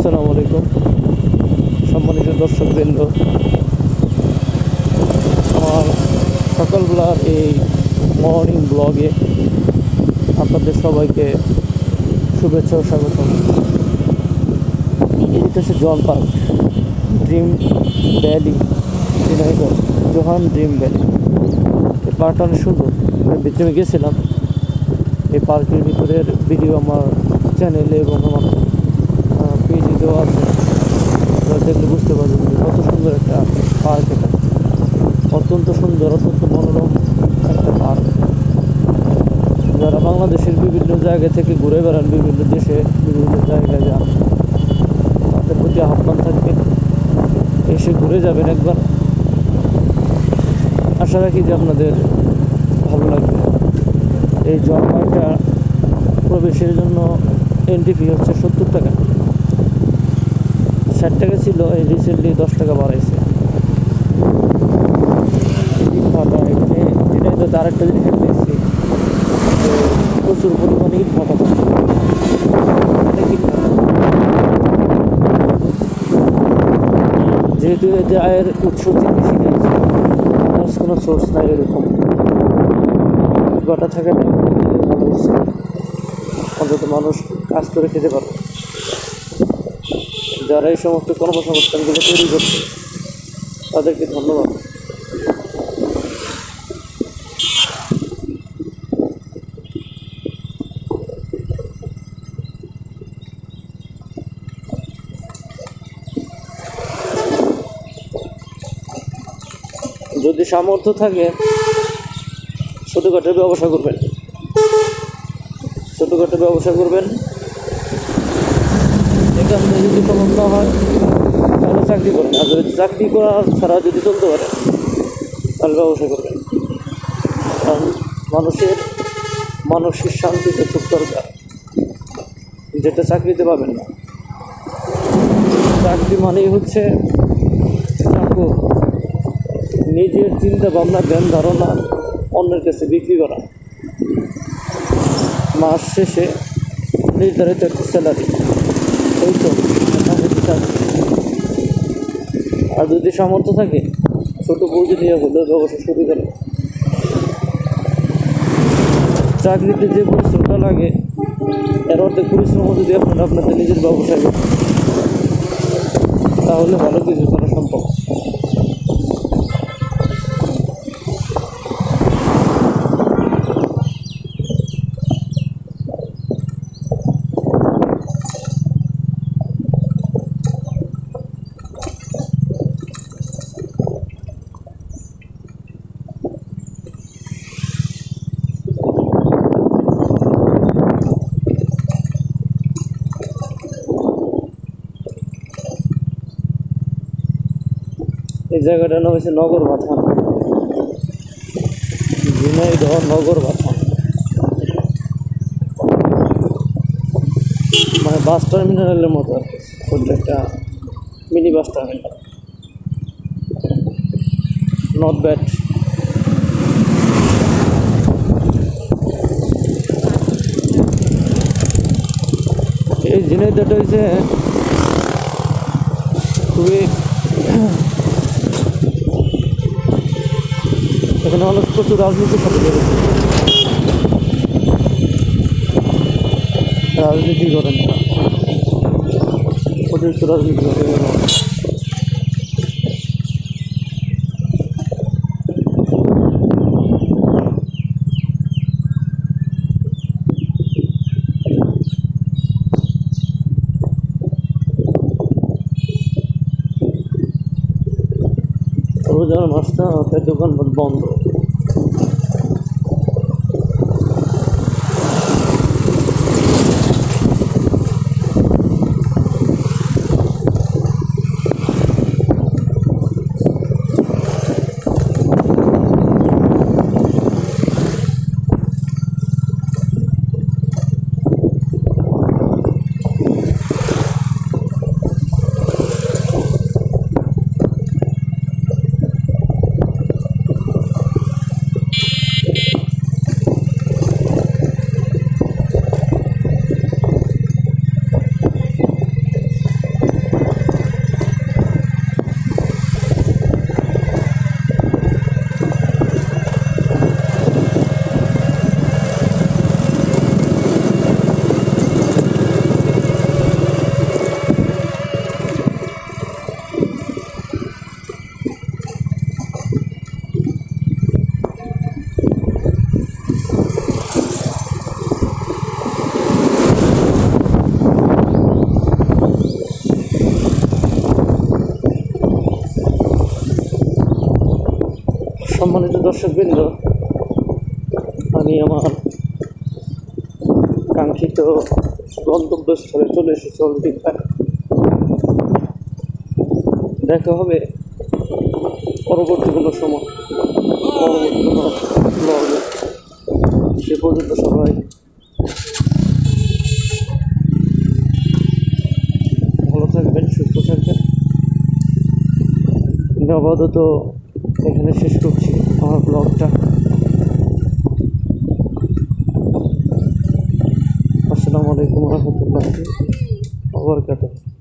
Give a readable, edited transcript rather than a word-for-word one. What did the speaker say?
আসসালামু আলাইকুম সম্মানিত দর্শকবৃন্দ। আমার সকালবেলার এই মর্নিং ব্লগে আপনাদের সবাইকে শুভেচ্ছা ও স্বাগতম। এটা হচ্ছে জন park, dream valley, Jhenaidah Johan dream valley. এই পার্কটা অনেক সুন্দর। ভিতরে গেছিলাম। এই পার্কের ভিতরের ভিডিও আমার চ্যানেলে এবং আমার পেজে দেওয়া আছে। আপনারা দেখলে বুঝতে পারবেন যে কত সুন্দর একটা পার্ক। এটা অত্যন্ত সুন্দর, অত্যন্ত মনোরম একটা পার্ক। যারা বাংলাদেশের বিভিন্ন জায়গা থেকে ঘুরে বেড়ান, বিভিন্ন দেশে বিভিন্ন জায়গায় যান, তাদের প্রতি আহ্বান থাকবে এসে ঘুরে যাবেন একবার। আশা রাখি যে আপনাদের ভালো লাগবে। এই জন পার্কটা প্রবেশের জন্য এন্ট্রি ফি হচ্ছে 70 টাকা। 60 টাকা ছিল, এই রিসেন্টলি 10 টাকা বাড়াইছে। ফাটা এখানে এটাই তো তার একটা জিনিস দেখছি, প্রচুর পরিমাণে ইট ফাটা থাকে। যেহেতু এতে আয়ের উৎস বেশি নেই, কোনো সোর্স নাই, এরকম গোটা থাকে না, ভালো হচ্ছে। অন্তত মানুষ কাজ করে খেতে পারবে। যারা এই সমস্ত কর্মসংস্থানগুলো তৈরি করছে তাদেরকে ধন্যবাদ। যদি সামর্থ্য থাকে ছোটোখাটো ব্যবসা করবেন, ছোটোখাটো ব্যবসা করবেন। এখান থেকে যদি কমন না হয় তাহলে চাকরি করবেন, আর যদি চাকরি করার ছাড়া যদি চলতে পারে তাহলে ব্যবসা করবেন। কারণ মানুষের মানসিক শান্তিতে খুব দরকার, যেটা চাকরিতে পাবেন না। চাকরি মানেই হচ্ছে চাকর, নিজের চিন্তা ভাবনা ধ্যান ধারণা অন্যের কাছে বিক্রি করা, মাস শেষে নির্ধারিত একটা স্যালারি, এই তো চাকরি। আর যদি সামর্থ্য থাকে ছোটো পুঁজি নিয়ে হলেও ব্যবসা শুরু করে। চাকরিতে যে পরিশ্রমটা লাগে এর অর্ধেক পরিশ্রম যদি আপনারা আপনাদের নিজের ব্যবসায় করেন তাহলে ভালো কিছু করা সম্ভব। এই জায়গাটার নাম হচ্ছে নগর বাথান, ঝিনাইদহ নগর বাথান। মানে বাস টার্মিনালের মতো আর কি, ছোট্ট একটা mini bus terminal. Not bad. এই ঝিনাইদহটা হচ্ছে খুবই, এখানে অনেক প্রচুর রাজনীতির সাথে জড়িত, রাজনীতি করেন না, অতিরিক্ত রাজনীতি করে। রোজার মাসটা তার দোকান বন্ধ। সম্মানিত দর্শকবৃন্দ, আমি আমার কাঙ্ক্ষিত গন্তব্যস্থলে চলে এসেছি অলরেডি। দেখা হবে পরবর্তী কোনো সময়, পরবর্তী কোনো ব্লগে। সে পর্যন্ত সবাই ভালো থাকবেন, সুস্থ থাকবেন। আপাতত এখানে শেষ করছি আমার ব্লগটা। আসসালামু আলাইকুম ওয়া রাহমাতুল্লাহি ওয়া বারাকাতুহু।